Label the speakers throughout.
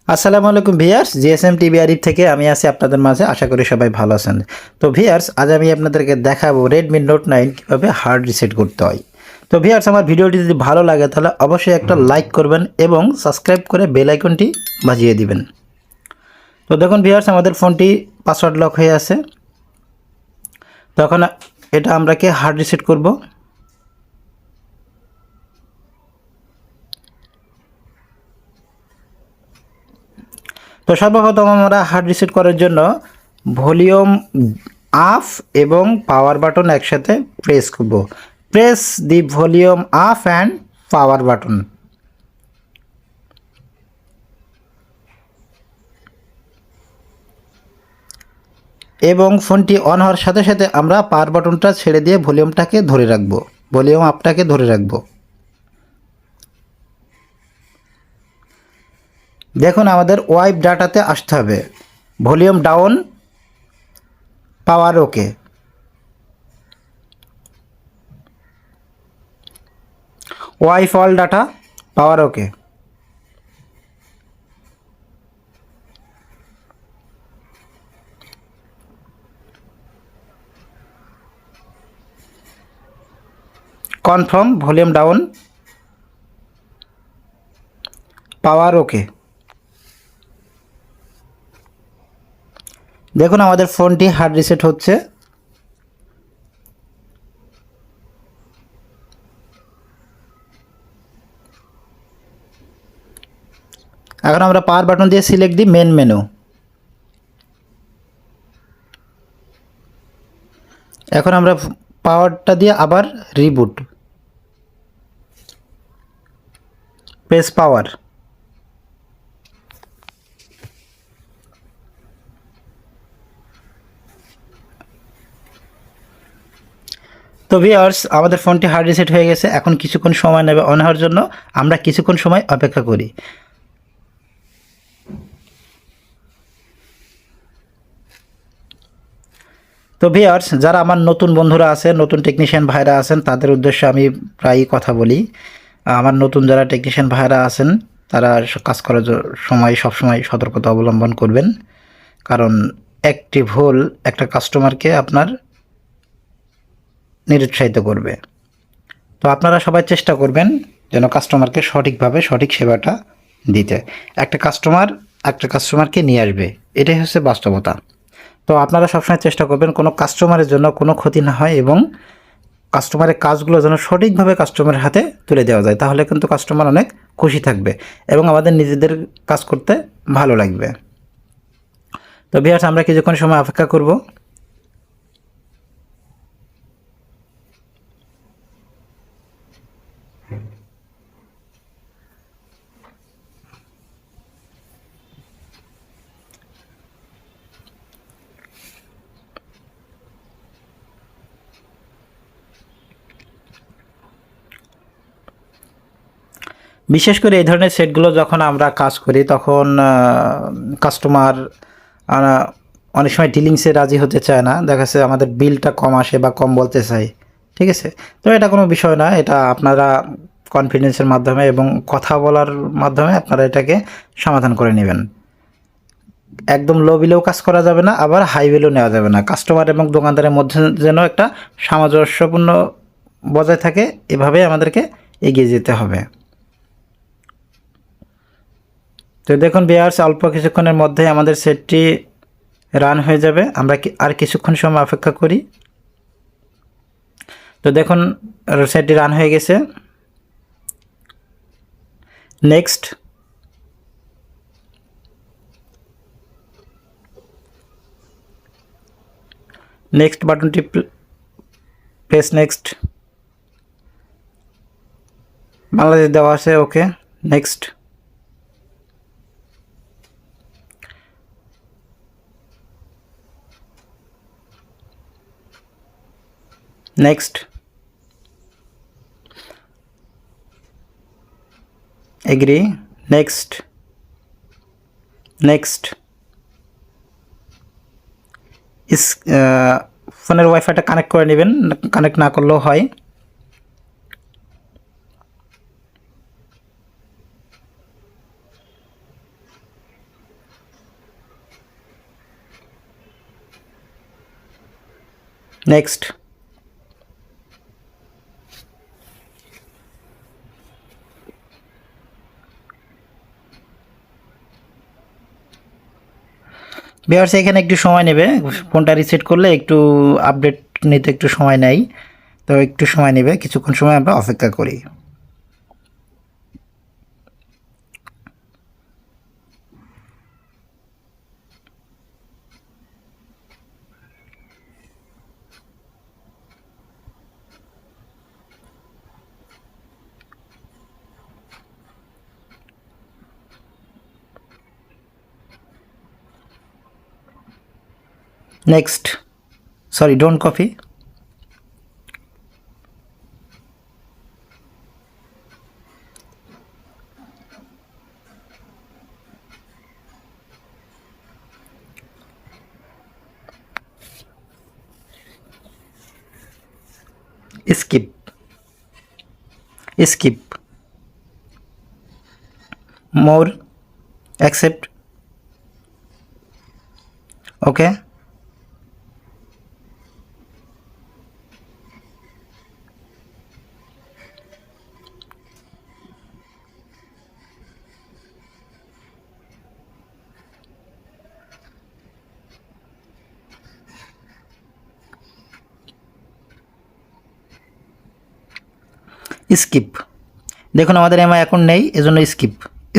Speaker 1: আসসালামু আলাইকুম viewers, GSM TV Arif থেকে আমি আছি আপনাদের মাঝে। আশা করি সবাই ভালো আছেন। তো ভিউয়ার্স, আজ আমি আপনাদেরকে দেখাবো Redmi Note 9 কীভাবে হার্ড রিসেট করতে হয়। তো ভিউয়ার্স, আমার ভিডিওটি যদি ভালো লাগে তাহলে অবশ্যই একটা লাইক করবেন এবং সাবস্ক্রাইব করে বেল আইকনটি বাজিয়ে দিবেন। তো দেখুন ভিউয়ার্স, আমাদের ফোনটি পাসওয়ার্ড লক হয়ে আছে। তখন এটা আমরা কি হার্ড রিসেট করব। তো সর্বপ্রথম আমরা হার্ড রিসেট করার জন্য ভলিউম আপ এবং পাওয়ার বাটন একসাথে প্রেস করব। Press the volume up and power button. এবং ফোনটি অন হওয়ার সাথে সাথে আমরা পাওয়ার বাটনটা ছেড়ে দিয়ে ভলিউমটাকে ধরে রাখবো, ভলিউম আপটাকে ধরে রাখবো। দেখুন, আমাদের ওয়াইপ ডাটাতে আসতে হবে, ভলিউম ডাউন, পাওয়ার ওকে। ওয়াইপ অল ডাটা, পাওয়ার ওকে। কনফার্ম, ভলিউম ডাউন, পাওয়ার ওকে। দেখুন, আমাদের ফোনটি হার্ড রিসেট হচ্ছে। এখন আমরা পাওয়ার বাটন দিয়ে সিলেক্ট দি মেন মেনু। এখন আমরা পাওয়ারটা দিয়ে আবার রিবুট, প্রেস পাওয়ার। তো ভিউয়ার্স, আমাদের ফোনটি হার্ড রিসেট হয়ে গেছে। এখন কিছুক্ষণ সময় নেবে অন হওয়ার জন্য। আমরা কিছুক্ষণ সময় অপেক্ষা করি। তো ভিউয়ার্স, যারা আমার নতুন বন্ধুরা আছেন, নতুন টেকনিশিয়ান ভাইরা আছেন, তাদের উদ্দেশ্যে আমি প্রায়ই কথা বলি। আমার নতুন যারা টেকনিশিয়ান ভাইরা আছেন, তারা কাজ করার সময় সবসময় সতর্কতা অবলম্বন করবেন। কারণ একটি ভুল একটা কাস্টমারকে আপনার নিরুৎসাহিত করবে। তো আপনারা সবাই চেষ্টা করবেন যেন কাস্টমারকে সঠিকভাবে সঠিক সেবাটা দিতে। একটা কাস্টমারকে নিয়ে আসবে, এটাই হচ্ছে বাস্তবতা। তো আপনারা সবসময় চেষ্টা করবেন কোনো কাস্টমারের জন্য কোনো ক্ষতি না হয় এবং কাস্টমারের কাজগুলো যেন সঠিকভাবে কাস্টমারের হাতে তুলে দেওয়া যায়। তাহলে কিন্তু কাস্টমার অনেক খুশি থাকবে এবং আমাদের নিজেদের কাজ করতে ভালো লাগবে। তো ভিউয়ার্স, আমরা কিছুক্ষণ সময় অপেক্ষা করব। বিশেষ করে এই ধরনের সেটগুলো যখন আমরা কাজ করি তখন কাস্টমার অনেক সময় ডিলিংসে রাজি হতে চায় না। দেখা যাচ্ছে আমাদের বিলটা কম আসে বা কম বলতে চাই। ঠিক আছে, তো এটা কোনো বিষয় না। এটা আপনারা কনফিডেন্সের মাধ্যমে এবং কথা বলার মাধ্যমে আপনারা এটাকে সমাধান করে নেবেন। একদম লো বিলেও কাজ করা যাবে না, আবার হাই বিলেও নেওয়া যাবে না। কাস্টমার এবং দোকানদারের মধ্যে যেন একটা সামঞ্জস্যপূর্ণ বজায় থাকে, এভাবে আমাদেরকে এগিয়ে যেতে হবে। তো দেখুন ভিউয়ার্স, অল্প কিছুক্ষণের মধ্যে আমাদের সেটটি রান হয়ে যাবে। আমরা আর কিছুক্ষণ সময় অপেক্ষা করি। তো দেখুন, সেটটি রান হয়ে গেছে। নেক্সট, নেক্সট বাটনটি প্রেস নেক্সট। বাংলাদেশ দেওয়া আছে, okay. Next, next, agree, next, next. ফোনের ওয়াইফাইটা কানেক্ট করে নেবেন, কানেক্ট না করলেও হয়। নেক্সট। ভিউয়ার্স এখানে একটু সময় নেবে, ফোনটা রিসেট করলে একটু আপডেট নিতে একটু সময় নেয়, তো একটু সময় নেবে, কিছুক্ষণ সময় আমরা অপেক্ষা করি। Next, sorry don't copy. skip, skip, more, accept, okay, skip. দেখুন আমাদের এমআই অ্যাকাউন্ট নেই, এজন্য skip,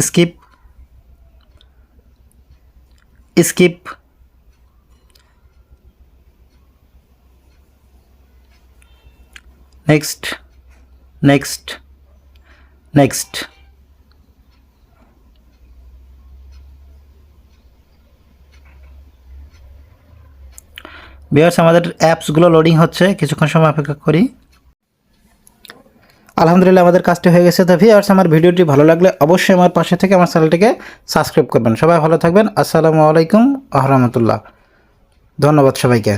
Speaker 1: skip, skip, next, next, next. Viewers আমাদের অ্যাপসগুলো লোডিং হচ্ছে, কিছুক্ষণ সময় অপেক্ষা করি। আলহামদুলিল্লাহ আমাদের কাজটি হয়ে গেছে। তো ভিউয়ার্স আমার ভিডিওটি ভালো লাগলে অবশ্যই আমার পাশে থেকে আমার চ্যানেলটিকে সাবস্ক্রাইব করবেন। সবাই ভালো থাকবেন। আসসালামু আলাইকুম ওয়া রাহমাতুল্লাহ। ধন্যবাদ সবাইকে।